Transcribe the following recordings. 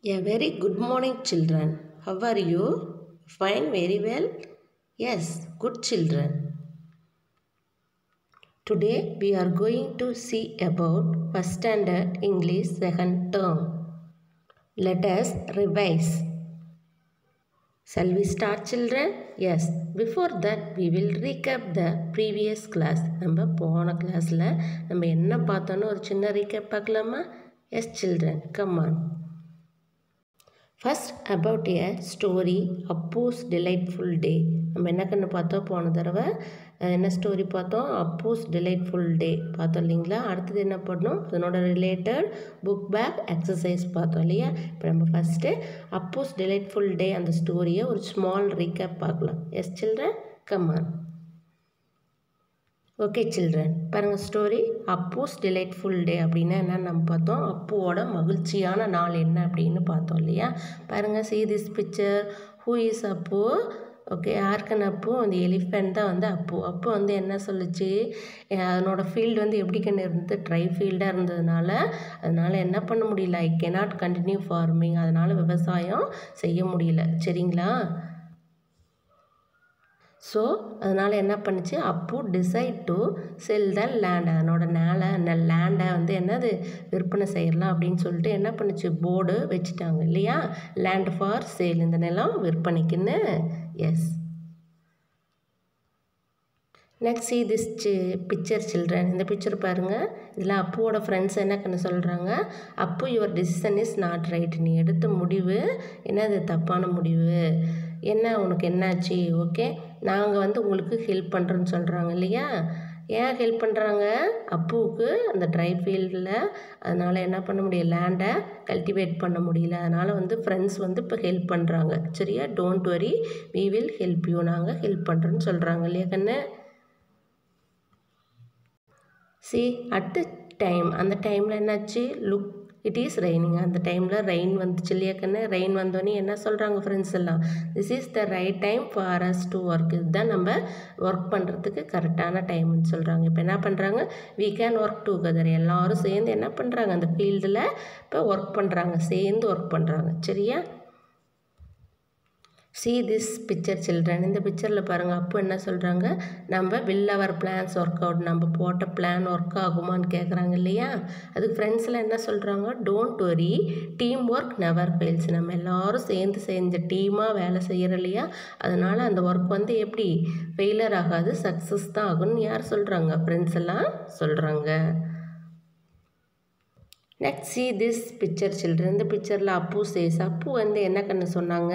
A very good morning, children. How are you? Fine, very well. Yes, good children. Today we are going to see about first standard English second term. Let us revise. Shall we start, children? Yes. Before that, we will recap the previous class. நம்ம போன கிளாஸில் நம்ம என்ன பார்த்தோன்னு ஒரு சின்ன recap பார்க்கலாமா? Yes, children. Come on. First about a story, Appu's Delightful Day. நம்ம என்ன கண்ணு பார்த்தோம் போன தடவை என்ன ஸ்டோரி பார்த்தோம்? அப்புஸ் டிலைட்ஃபுல் டே பார்த்தோம் இல்லைங்களா? அடுத்தது என்ன பண்ணோம்? அதனோட ரிலேட்டட் புக் பேக் எக்ஸசைஸ் பார்த்தோம் இல்லையா? இப்போ நம்ம ஃபஸ்ட்டு அப்புஸ் டிலைட்ஃபுல் டே அந்த ஸ்டோரியை ஒரு ஸ்மால் ரீகேப் பார்க்கலாம். Yes children, come on. Okay children, பாருங்கள் ஸ்டோரி அப்புஸ் டிலைட்ஃபுல் டே அப்படின்னா என்னன்னு நம்ம பார்த்தோம். அப்புவோட மகிழ்ச்சியான நாள் என்ன அப்படின்னு பார்த்தோம் இல்லையா? பாருங்கள், see this picture, who is Appu? Okay, யாருக்குன்னு அப்பு? அந்த எலிஃபெண்ட் தான் வந்து அப்பு. அப்பு வந்து என்ன சொல்லிச்சு? அதனோட ஃபீல்டு வந்து எப்படி கண்ணு இருந்தது? ட்ரை ஃபீல்டாக இருந்ததுனால அதனால் என்ன பண்ண முடியல? ஐ கேனாட் கண்டினியூ ஃபார்மிங், அதனால் விவசாயம் செய்ய முடியல. சரிங்களா? ஸோ அதனால் என்ன பண்ணுச்சு? Appu decide to sell the land, அதனோட லேண்டை வந்து என்னது விற்பனை செய்யலாம் அப்படின்னு சொல்லிட்டு என்ன பண்ணுச்சு? போர்டு வச்சுட்டாங்க இல்லையா? லேண்ட் ஃபார் சேல், இந்த நிலம் விற்பனைக்குன்னு. Yes. Next see this picture children. இந்த பிக்சர் பாருங்கள். இதில் அப்புவோட ஃப்ரெண்ட்ஸ் என்ன கண்ணு சொல்கிறாங்க? Appu your decision is not right, நீ எடுத்த முடிவு என்னது தப்பான முடிவு. என்ன உனக்கு என்னாச்சு? ஓகே, நாங்கள் வந்து உங்களுக்கு ஹெல்ப் பண்ணுறோன்னு சொல்கிறாங்க இல்லையா? ஏன் ஹெல்ப் பண்ணுறாங்க? அப்புவுக்கு அந்த ட்ரை ஃபீல்டில் அதனால் என்ன பண்ண முடியல? லேண்டை கல்டிவேட் பண்ண முடியல. அதனால் வந்து ஃப்ரெண்ட்ஸ் வந்து இப்போ ஹெல்ப் பண்ணுறாங்க. சரியா? Don't worry, we will help you, நாங்கள் ஹெல்ப் பண்ணுறோன்னு சொல்கிறாங்க இல்லையா கண்ணு? see at the time, அந்த டைமில் என்னாச்சு? லுக் இட் இஸ் ரெய்னிங், அந்த டைமில் ரெயின் வந்துச்சு இல்லையா கண்ணு? ரெயின் வந்தோடனே என்ன சொல்கிறாங்க ஃப்ரெண்ட்ஸ் எல்லாம்? This is the right time for us to work, இதுதான் நம்ம ஒர்க் பண்ணுறதுக்கு கரெக்டான டைம்னு சொல்கிறாங்க. இப்போ என்ன பண்ணுறாங்க? we can work together, எல்லோரும் சேர்ந்து என்ன பண்ணுறாங்க? அந்த ஃபீல்டில் இப்போ ஒர்க் பண்ணுறாங்க, சேர்ந்து ஒர்க் பண்ணுறாங்க. சரியா? see this picture children. இந்த பிக்சரில் பாருங்கள், அப்போ என்ன சொல்கிறாங்க? நம்ம will our plans work out, நம்ம போட்ட பிளான் ஒர்க் ஆகுமான்னு கேட்குறாங்க இல்லையா? அதுக்கு ஃப்ரெண்ட்ஸில் என்ன சொல்கிறாங்க? Don't worry, team work never fails, நம்ம எல்லோரும் சேர்ந்து செஞ்ச டீமாக வேலை செய்கிற இல்லையா? அதனால் அந்த ஒர்க் வந்து எப்படி ஃபெயிலர் ஆகாது, சக்ஸஸ் தான் ஆகும்னு யார் சொல்கிறாங்க? ஃப்ரெண்ட்ஸ் எல்லாம் சொல்கிறாங்க. Next see this picture children. இந்த பிக்சரில் அப்பு சேஸ், அப்பு வந்து என்ன கண்ணு சொன்னாங்க?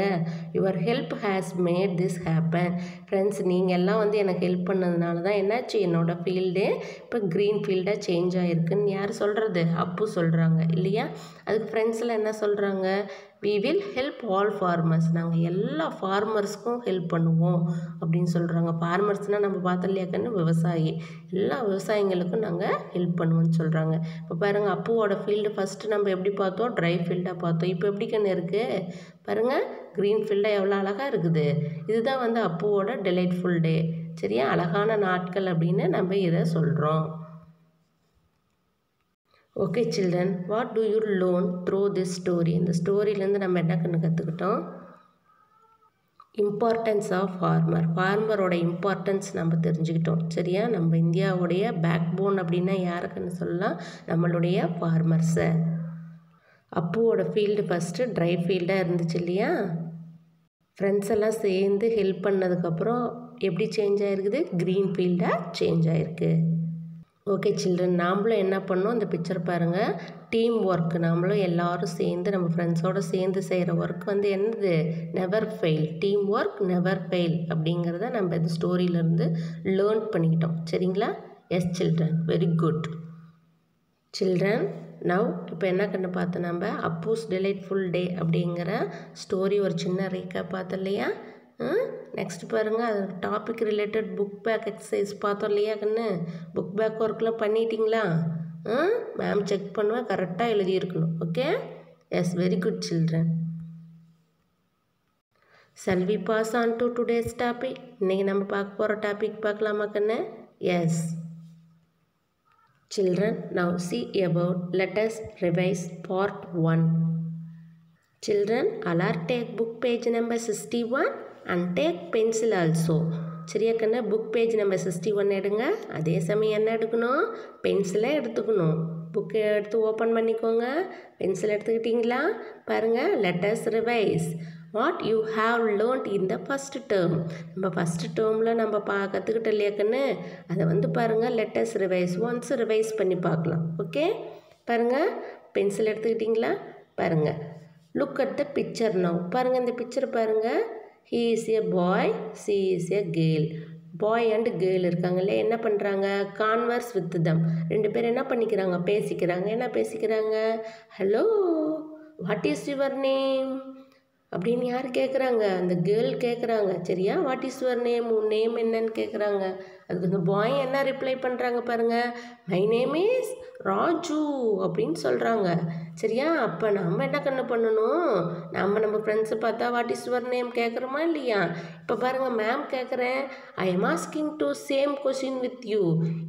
Your help has made this happen, friends நீங்கள் எல்லாம் வந்து எனக்கு ஹெல்ப் பண்ணதுனால தான் என்னாச்சு? என்னோடய ஃபீல்டு இப்போ க்ரீன் ஃபீல்டாக சேஞ்ச் ஆகிருக்குன்னு யார் சொல்கிறது? அப்பு சொல்கிறாங்க இல்லையா? அதுக்கு ஃப்ரெண்ட்ஸில் என்ன சொல்கிறாங்க? we will help all farmers, நாங்கள் எல்லா ஃபார்மர்ஸ்க்கும் ஹெல்ப் பண்ணுவோம் அப்படின்னு சொல்கிறாங்க. ஃபார்மர்ஸ்னால் நம்ம பார்த்தோம் இல்லையா கண்ணு? விவசாயி, எல்லா விவசாயிங்களுக்கும் நாங்கள் ஹெல்ப் பண்ணுவோம்னு சொல்கிறாங்க. இப்போ பாருங்கள், அப்புவோட ஃபீல்டு ஃபஸ்ட்டு நம்ம எப்படி பார்த்தோம்? ட்ரை ஃபீல்டாக பார்த்தோம். இப்போ எப்படி கண்ணு இருக்குது? பாருங்கள், க்ரீன் ஃபீல்டாக எவ்வளோ அழகாக இருக்குது. இதுதான் வந்து அப்புவோட டிலைட்ஃபுல் டே. சரியா? அழகான நாட்கள் அப்படின்னு நம்ம இதை சொல்கிறோம். Okay children, what to you learn through this story? இந்த ஸ்டோரியிலேருந்து நம்ம என்ன கண்ணு கற்றுக்கிட்டோம்? இம்பார்ட்டன்ஸ் ஆஃப் ஃபார்மர், ஃபார்மரோட இம்பார்ட்டன்ஸ் நம்ம தெரிஞ்சுக்கிட்டோம். சரியா? நம்ம இந்தியாவுடைய பேக் போன் அப்படின்னா யாருக்குன்னு சொல்லலாம்? நம்மளுடைய ஃபார்மர்ஸை. அப்புவோட ஃபீல்டு ஃபஸ்ட்டு ட்ரை ஃபீல்டாக இருந்துச்சு இல்லையா? ஃப்ரெண்ட்ஸ் எல்லாம் சேர்ந்து ஹெல்ப் பண்ணதுக்கப்புறம் எப்படி சேஞ்ச் ஆகிருக்குது? க்ரீன் ஃபீல்டாக சேஞ்ச் ஆகிருக்கு. ஓகே சில்ட்ரன், நாமளும் என்ன பண்ணோம்? இந்த பிக்சர் பாருங்கள், டீம் ஒர்க், நாமளும் எல்லோரும் சேர்ந்து நம்ம ஃப்ரெண்ட்ஸோடு சேர்ந்து செய்கிற ஒர்க் வந்து என்னது? Never fail, team work never fail அப்படிங்கிறத நம்ம இந்த ஸ்டோரியிலேருந்து லேர்ன் பண்ணிக்கிட்டோம். சரிங்களா? Yes children, very good children. Now இப்போ என்ன கண்ணு பார்த்தோம்? நம்ம அப்புஸ் டிலைட்ஃபுல் டே அப்படிங்கிற ஸ்டோரி ஒரு சின்ன ரீக்காக பார்த்தோம் இல்லையா? நெக்ஸ்ட் பாருங்கள், அது topic related book back exercise பார்த்தோம் இல்லையா கண்ணு? புக் பேக் ஒர்க்லாம் பண்ணிட்டீங்களா? மேம் செக் பண்ணுவேன், கரெக்டாக எழுதியிருக்கணும். Okay? Yes, very good children. shall we pass on to today's topic? இன்றைக்கி நம்ம பார்க்க போகிற டாபிக் பார்க்கலாமா கண்ணு? Yes children, now see about let us revise part 1. Children, all are take book page number 61 and take pencil also. சரியா கண்ணா, book page number 61 எடுங்க. அதே சமயம் என்ன எடுக்கணும், பென்சிலை எடுத்துக்கணும். புக்கை எடுத்து ஓப்பன் பண்ணிக்கோங்க. பென்சில் எடுத்துக்கிட்டிங்களா? பாருங்கள், let's revise what you have learnt in the first term. நம்ம ஃபஸ்ட்டு டேர்மில் நம்ம கற்றுக்கிட்ட இல்லையா கண்ணு, அதை வந்து பாருங்கள், லெட்டஸ் ரிவைஸ் ஒன்ஸ் ரிவைஸ் பண்ணி பார்க்கலாம். ஓகே, பாருங்கள், பென்சில் எடுத்துக்கிட்டிங்களா? பாருங்கள், look at the picture now. பாருங்கள், இந்த பிக்சர் பாருங்கள். he is a boy, she is a girl. Bye and girl இருக்காங்கல்ல, என்ன பண்ணுறாங்க, கான்வர்ஸ் வித் தம். ரெண்டு பேரும் என்ன பண்ணிக்கிறாங்க, பேசிக்கிறாங்க. என்ன பேசிக்கிறாங்க, hello what is your name அப்படின்னு யார் கேட்குறாங்க, அந்த கேர்ள் கேட்குறாங்க. சரியா, வாட் இஸ் யுவர் நேம், உன் நேம் என்னன்னு கேட்குறாங்க. அதுக்கு இந்த பாய் என்ன ரிப்ளை பண்ணுறாங்க பாருங்கள், மை நேம் இஸ் ராஜு அப்படின்னு சொல்கிறாங்க. சரியா, அப்போ நம்ம என்ன பண்ணணும், நம்ம ஃப்ரெண்ட்ஸை பார்த்தா வாட் இஸ் யுவர் நேம் கேட்குறோமா இல்லையா? இப்போ பாருங்கள், மேம் கேட்குறேன், I am asking to same question with you.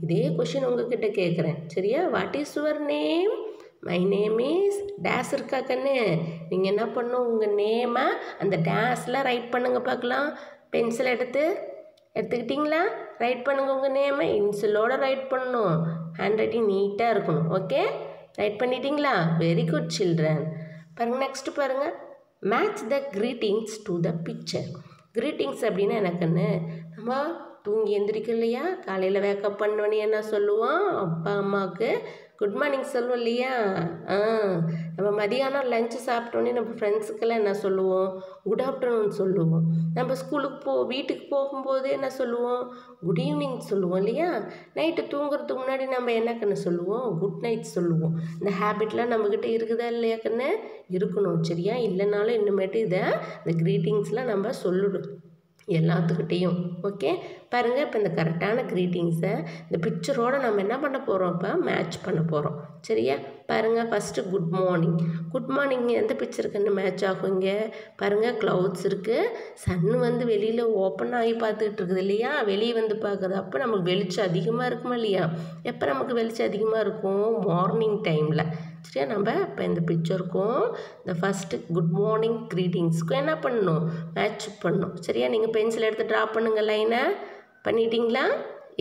இதே கொஷின் உங்ககிட்ட கேட்குறேன். சரியா, what is your name, my name is days இருக்கா கண்ணு. நீங்கள் என்ன பண்ணணும், உங்கள் நேமை அந்த டேஸில் ரைட் பண்ணுங்கள் பார்க்கலாம். பென்சில் எடுத்துக்கிட்டிங்களா? ரைட் பண்ணுங்கள் உங்கள் நேமை, இன்சிலோடு ரைட் பண்ணணும். ஹேண்ட் ரைட்டிங் நீட்டாக இருக்கணும். ஓகே, ரைட் பண்ணிட்டீங்களா? Very good children. பாருங்கள், நெக்ஸ்ட்டு பாருங்கள், match the greetings to the picture. Greetings அப்படின்னா எனக்குன்னு, நம்ம தூங்கி எந்திரிக்கும் இல்லையா, காலையில் வேக்கப் பண்ணோன்னே என்ன சொல்லுவோம், அப்பா அம்மாவுக்கு குட் மார்னிங் சொல்லுவோம் இல்லையா? நம்ம மதியானம் லஞ்சு சாப்பிட்டோன்னே நம்ம ஃப்ரெண்ட்ஸுக்கெல்லாம் என்ன சொல்லுவோம், குட் ஆஃப்டர்நூன் சொல்லுவோம். நம்ம ஸ்கூலுக்கு வீட்டுக்கு போகும்போது என்ன சொல்லுவோம், குட் ஈவினிங் சொல்லுவோம் இல்லையா? நைட்டு தூங்குறதுக்கு முன்னாடி நம்ம என்ன கண்ணு சொல்லுவோம், குட் நைட் சொல்லுவோம். இந்த ஹேபிட்லாம் நம்மக்கிட்ட இருக்குதா இல்லையா கண்ணு? இருக்கணும். சரியா, இல்லைனாலும் இன்னுமேட்டு இந்த க்ரீட்டிங்ஸ்லாம் நம்ம சொல்லணும் எல்லாத்துக்கிட்டேயும். ஓகே, பாருங்கள், இப்போ இந்த கரெக்டான க்ரீட்டிங்ஸை இந்த பிக்சரோடு நம்ம என்ன பண்ண போகிறோம், இப்போ மேட்ச் பண்ண போகிறோம். சரியா, பாருங்கள், first good morning. Good morning எந்த பிக்சருக்கு மேட்ச் ஆகும்? இங்கே பாருங்கள், க்ளவுட்ஸ் இருக்குது, சன்னு வந்து வெளியில் ஓப்பன் ஆகி பார்த்துக்கிட்டு இருக்குது இல்லையா, வெளியே வந்து பார்க்குறது. அப்போ நமக்கு வெளிச்சம் அதிகமாக இருக்குமா இல்லையா? எப்போ நமக்கு வெளிச்சம் அதிகமாக இருக்கும், மார்னிங் டைமில். சரியா, நம்ம இப்போ இந்த பிக்சருக்கும் இந்த ஃபஸ்ட்டு குட் மார்னிங் க்ரீட்டிங்ஸ்க்கும் என்ன பண்ணணும், மேட்ச் பண்ணணும். சரியா, நீங்கள் பென்சில் எடுத்து ட்ரா பண்ணுங்கள், லைனை பண்ணிட்டீங்களா?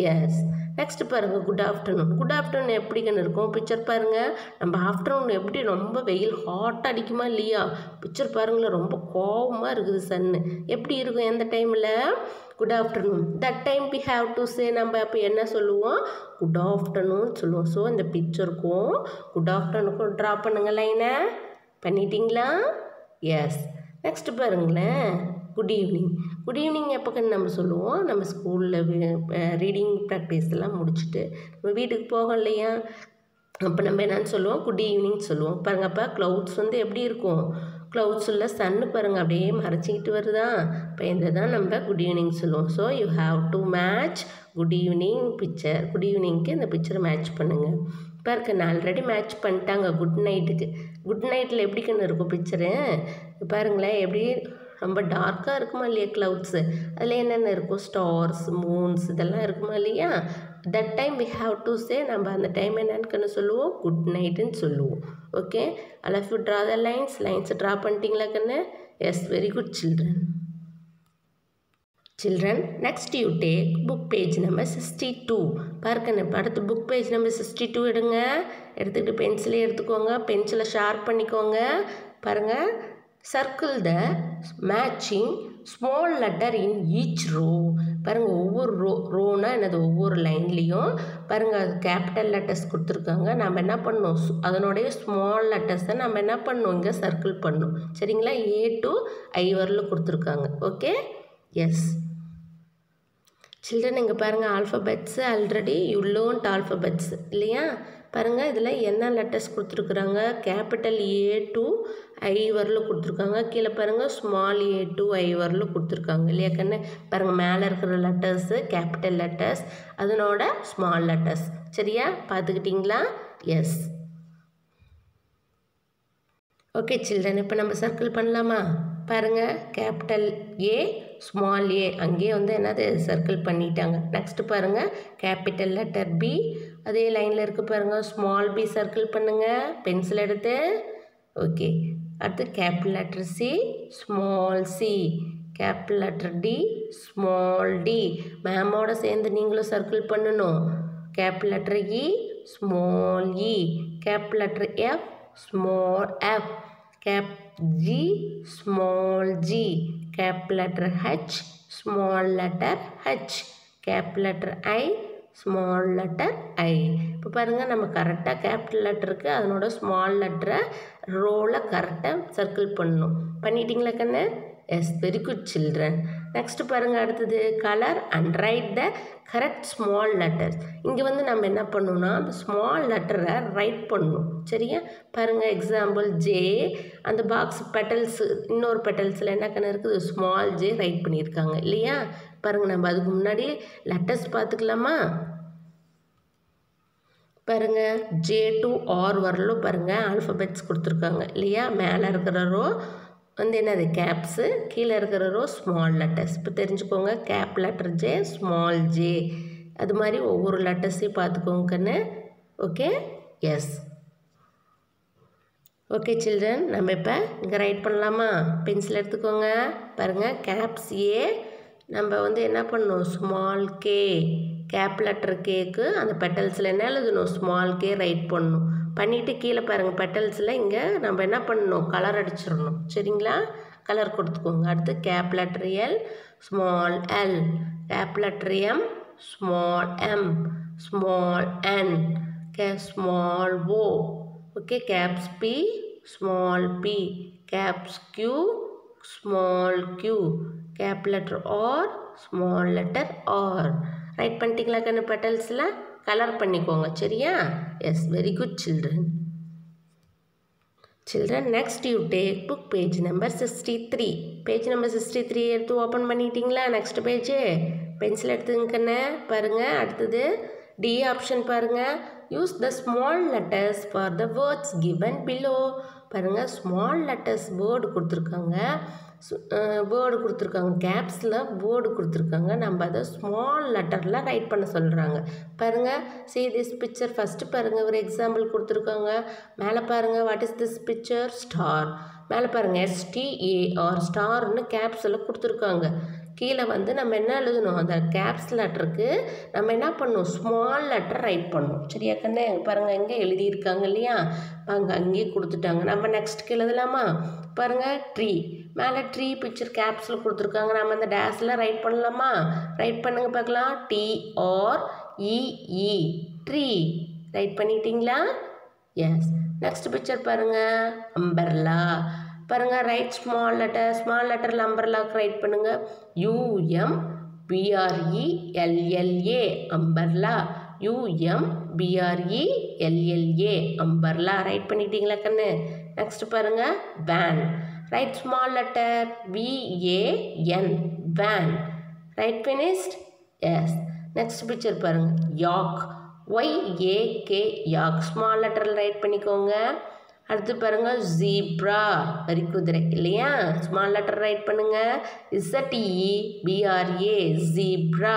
எஸ். நெக்ஸ்ட்டு பாருங்கள், குட் ஆஃப்டர்நூன். குட் ஆஃப்டர்நூன் எப்படிங்கன்னு இருக்கும் பிக்சர் பாருங்கள். நம்ம ஆஃப்டர்நூன் எப்படி ரொம்ப வெயில் ஹாட்டாக அடிக்குமா இல்லையா? பிக்சர் பாருங்களேன், ரொம்ப கோபமாக இருக்குது சன்னு. எப்படி இருக்கும் எந்த டைமில், good afternoon. That time we have to say, நம்ம அப்போ என்ன சொல்லுவோம், குட் ஆஃப்டர்நூன் சொல்லுவோம். ஸோ இந்த பிக்சருக்கும் குட் ஆஃப்டர்நூனுக்கும் ட்ரா பண்ணுங்கள், லைனை பண்ணிட்டீங்களா? எஸ். நெக்ஸ்ட்டு பாருங்களேன், குட் ஈவினிங். குட் ஈவினிங் எப்போக்குன்னு நம்ம சொல்லுவோம், நம்ம ஸ்கூலில் ரீடிங் ப்ராக்டிஸ் எல்லாம் முடிச்சுட்டு நம்ம வீட்டுக்கு போகோம் இல்லையா, அப்போ நம்ம என்னன்னு சொல்லுவோம், குட் ஈவினிங் சொல்லுவோம். பாருங்கள், அப்போ க்ளவுட்ஸ் வந்து எப்படி இருக்கும், க்ளவுட்ஸ் உள்ள சன்னு பாருங்கள் அப்படியே மறைச்சிக்கிட்டு வருதா, இப்போ இந்த தான் நம்ம குட் ஈவினிங் சொல்லுவோம். So you have to match good evening picture. Good ஈவினிங்க்கு இந்த பிக்சரை மேட்ச் பண்ணுங்கள். இப்போ இருக்கு, நான் ஆல்ரெடி மேட்ச் பண்ணிட்டாங்க குட் நைட்டுக்கு. குட் நைட்டில் எப்படி கண்ணு இருக்கும் பிக்சரு பாருங்களேன், எப்படி ரொம்ப டார்க்காக இருக்குமா இல்லையா க்ளவுட்ஸு, அதில் என்னென்ன இருக்கும், ஸ்டார்ஸ், மூன்ஸ் இதெல்லாம் இருக்குமா இல்லையா? That time we have to say, நம்ம அந்த டைம் என்னன்னு சொல்லுவோம், குட் நைட்டுன்னு சொல்லுவோம். Okay, all of you draw the lines draw பண்ணிட்டீங்களா கண்ணு? Yes, very good children. Children, next you take book page number 62. பாருக்கண்ணு, அடுத்து புக் பேஜ் நம்பர் 62 எடுங்க. எடுத்துக்கிட்டு பென்சிலே எடுத்துக்கோங்க, பென்சிலை ஷார்ப் பண்ணிக்கோங்க. பாருங்கள், circle the matching small letter in each row. பாருங்கள், ஒவ்வொரு ரோனா என்னது, ஒவ்வொரு லைன்லேயும் பாருங்கள் அது கேபிட்டல் லெட்டர்ஸ் கொடுத்துருக்காங்க. நம்ம என்ன பண்ணணும், அதனுடைய ஸ்மால் லெட்டர்ஸை நம்ம என்ன பண்ணணும், இங்கே சர்க்கிள் பண்ணணும். சரிங்களா, A to I வரலும் கொடுத்துருக்காங்க. Okay, yes children. இங்கே பாருங்கள், alphabets already you learnt alphabets இல்லையா? பாருங்கள், இதில் என்ன லெட்டர்ஸ் கொடுத்துருக்குறாங்க, கேபிட்டல் A to I வரலும் கொடுத்துருக்காங்க. கீழே பாருங்கள், ஸ்மால் A to I வரலும் கொடுத்துருக்காங்க இல்லையா கண்ணு? பாருங்கள், மேலே இருக்கிற லெட்டர்ஸு கேபிட்டல் லெட்டர்ஸ், அதனோட ஸ்மால் லெட்டர்ஸ். சரியா, பார்த்துக்கிட்டிங்களா? எஸ். ஓகே சில்ட்ரன், இப்போ நம்ம சர்க்கிள் பண்ணலாமா? பாருங்கள், கேபிட்டல் A ஸ்மால் A அங்கேயே வந்து என்னது சர்க்கிள் பண்ணிட்டாங்க. நெக்ஸ்ட்டு பாருங்கள், கேபிட்டல் லெட்டர் B அதே லைனில் இருக்குது பாருங்கள், ஸ்மால் B சர்க்கிள் பண்ணுங்கள் பென்சில் எடுத்து. ஓகே, அடுத்து capital letter C small C, capital letter D small D. மேமோட சேர்ந்து நீங்களும் சர்க்கிள் பண்ணணும். Capital letter E small E, capital letter F small F, cap G small G, capital letter H small letter H, capital letter I small letter I. இப்போ பாருங்கள் நம்ம கரெக்டாக capital லெட்டருக்கு அதனோட small லெட்டரை ரோவில் கரெக்டாக சர்க்கிள் பண்ணணும். பண்ணிட்டீங்களா கண்ணு? Yes, very good children. Next பாருங்கள், அடுத்தது colour and write the correct small letters. இங்கே வந்து நம்ம என்ன பண்ணணும்னா அந்த ஸ்மால் லெட்டரை ரைட் பண்ணணும். சரியா? பாருங்கள், எக்ஸாம்பிள் ஜே, அந்த பாக்ஸ் பெட்டல்ஸ், இன்னொரு பெட்டல்ஸில் என்ன கண்ணு இருக்குது? ஸ்மால் ஜே ரைட் பண்ணியிருக்காங்க இல்லையா? பாருங்கள், நம்ம அதுக்கு முன்னாடி லெட்டர்ஸ் பார்த்துக்கலாமா? பாருங்கள், ஜே டு ஆர் வரலும் பாருங்கள் ஆல்ஃபபெட்ஸ் கொடுத்துருக்காங்க இல்லையா? மேலே இருக்கிற ரோ வந்து என்னது கேப்ஸு, கீழே இருக்கிற ரோ ஸ்மால் லெட்டர்ஸ். இப்போ தெரிஞ்சுக்கோங்க, gap letter J small J, அது மாதிரி ஒவ்வொரு லெட்டர்ஸையும் பார்த்துக்கோங்க கண்ணு. Okay, S. ஓகே சில்ட்ரன், நம்ம இப்போ இங்கே ரைட் பண்ணலாமா? பென்சில் எடுத்துக்கோங்க. பாருங்கள், கேப்ஸ் ஏ நம்ம வந்து என்ன பண்ணணும்? ஸ்மால் கே, கேப் லெட்டர் கேக்கு அந்த பெட்டல்ஸில் என்ன எழுதணும்? ஸ்மால் கே ரைட் பண்ணணும். பண்ணிவிட்டு கீழே பாருங்கள் பெட்டல்ஸில் இங்கே நம்ம என்ன பண்ணணும்? கலர் அடிச்சிடணும். சரிங்களா? கலர் கொடுத்துக்கோங்க. அடுத்து cap letter L small L, cap letter M small M, small N, small O. Okay, caps P small P, caps Q small Q, cap letter R small letter R. Write பண்ணிட்டீங்களா கண்ணு? பெட்டல்ஸில் colour பண்ணிக்கோங்க. சரியா? Yes, very good children. Children, next you take book page number 63. Page number 63 எடுத்து open பண்ணிட்டீங்களா? Next page pencil எடுத்துங்க கண்ணு. பாருங்கள், அடுத்தது டி ஆப்ஷன் பாருங்கள். Use the small letters for the words given below. பாருங்கள், ஸ்மால் லெட்டர்ஸ் வேர்டு கொடுத்துருக்காங்க, word கொடுத்துருக்காங்க, கேப்ஸில் வேர்டு கொடுத்துருக்காங்க. நம்ம அதை ஸ்மால் லெட்டரில் ரைட் பண்ண சொல்கிறாங்க. பாருங்கள், see this picture. ஃபஸ்ட்டு பாருங்கள், ஒரு எக்ஸாம்பிள் கொடுத்துருக்காங்க. மேலே பாருங்கள், what is this picture? Star. மேலே பாருங்கள், STAR ஸ்டார்னு கேப்ஸில் கொடுத்துருக்காங்க. கீழே வந்து நம்ம என்ன எழுதணும்? அந்த கேப்ஸ் லெட்டருக்கு நம்ம என்ன பண்ணணும்? ஸ்மால் லெட்டர் ரைட் பண்ணணும். சரியா கண்ணே? பாருங்கள், எங்கே எழுதியிருக்காங்க இல்லையா? அங்கேயே கொடுத்துட்டாங்க. நம்ம நெக்ஸ்ட்டுக்கு எழுதலாமா? பாருங்கள், ட்ரீ. மேலே ட்ரீ பிக்சர் கேப்ஸில் கொடுத்துருக்காங்க. நம்ம அந்த டேஸில் ரைட் பண்ணலாமா? ரைட் பண்ணுங்க பார்க்கலாம். TREE tree. ரைட் பண்ணிட்டீங்களா? எஸ். நெக்ஸ்ட் பிக்சர் பாருங்கள், அம்பர்லா. பாருங்கள், ரைட் ஸ்மால் லெட்டரில் அம்பர்லாக்கு ரைட் பண்ணுங்கள். UMBRELLA umbrella, UMBRELLA umbrella. Write பண்ணிட்டீங்களா கண்ணு? நெக்ஸ்ட் பாருங்கள், van. Write small letter VAN van. Write finished? Yes. Next picture பாருங்கள், யாக். YAK yak. ஸ்மால் லெட்டரில் ரைட் பண்ணிக்கோங்க. அடுத்து பாருங்கள், ஜீப்ரா வரி குதிரை இல்லையா? ஸ்மால் லெட்டர் ரைட் பண்ணுங்கள். ZEBRA zebra.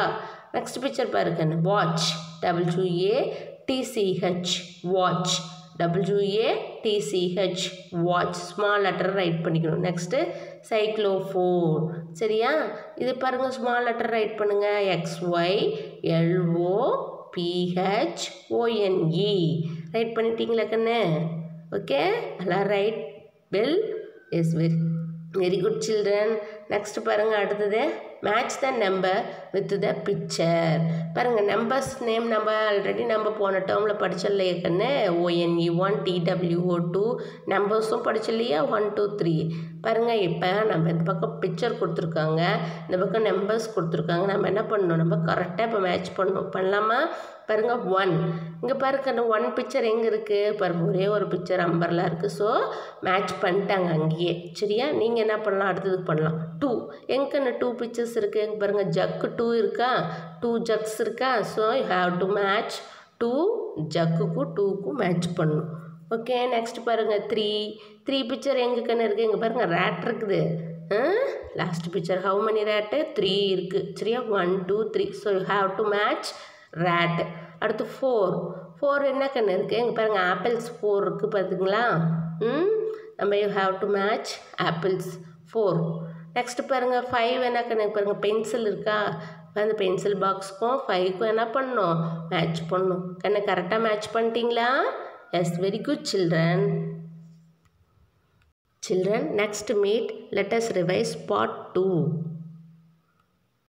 நெக்ஸ்ட் பிக்சர் பாருங்க, watch. WATCH watch, WATCH watch. Small letter right பண்ணிக்கணும். Next xylophone. சரியா? இது பாருங்கள், ஸ்மால் லெட்டர் ரைட் பண்ணுங்கள். XYLOPHONE. ரைட் பண்ணிட்டீங்களா கண்ணு? ஓகே, எல்லாம் right well. Yes, very good children. Next பாருங்கள், அடுத்தது match the number with the picture. பாருங்கள், நம்பர்ஸ் நேம் நம்ம ஆல்ரெடி நம்ம போன டேர்மில் படிச்சிடலையே கண்ணு. ONE1 TWO2 நம்பர்ஸும் படிச்சிடலையா? 1 2 3. பாருங்கள், இப்போ நம்ம இந்த பக்கம் பிக்சர் கொடுத்துருக்காங்க, இந்த பக்கம் நம்பர்ஸ் கொடுத்துருக்காங்க. நம்ம என்ன பண்ணணும்? நம்ம கரெக்டாக இப்போ மேட்ச் பண்ணணும். பண்ணலாமா? பாருங்கள், 1. இங்கே பாருங்க, 1 பிக்சர் எங்கே இருக்குது? பாருங்கள், ஒரே ஒரு பிக்சர் அம்பர்லாம் இருக்குது. ஸோ மேட்ச் பண்ணிட்டாங்க அங்கேயே. சரியா? நீங்கள் என்ன பண்ணலாம்? அடுத்ததுக்கு பண்ணலாம். 2 எங்கே 2 பிக்சர்ஸ் இருக்குது? எங்கே பாருங்கள், ஜக்கு 2 இருக்கா? 2 ஜக்ஸ் இருக்கா? So you have to match 2 ஜக்குக்கும் 2க்கும் மேட்ச் பண்ணணும். ஓகே, நெக்ஸ்ட் பாருங்கள், 3 பிக்சர் எங்கே கண்ணு இருக்குது? எங்கே பாருங்கள், ரேட் இருக்குது. Last picture how many rate? 3 இருக்குது. சரியா? 1 2 3. So you have to match rate. அடுத்து 4 என்ன கண்ணு இருக்குது? எங்கே பாருங்கள், ஆப்பிள்ஸ் 4 இருக்குது. பார்த்துங்களா? நம்ம you have to match apples 4. Next பாருங்கள் 5 என்ன கணக்கு பாருங்கள் பென்சில் இருக்கா அந்த பென்சில் பாக்ஸுக்கும் 5க்கும் என்ன பண்ணணும் மேட்ச் பண்ணணும் கண்ணு கரெக்டாக மேட்ச் பண்ணிட்டீங்களா S very good children. Children, next meet let us revise part 2.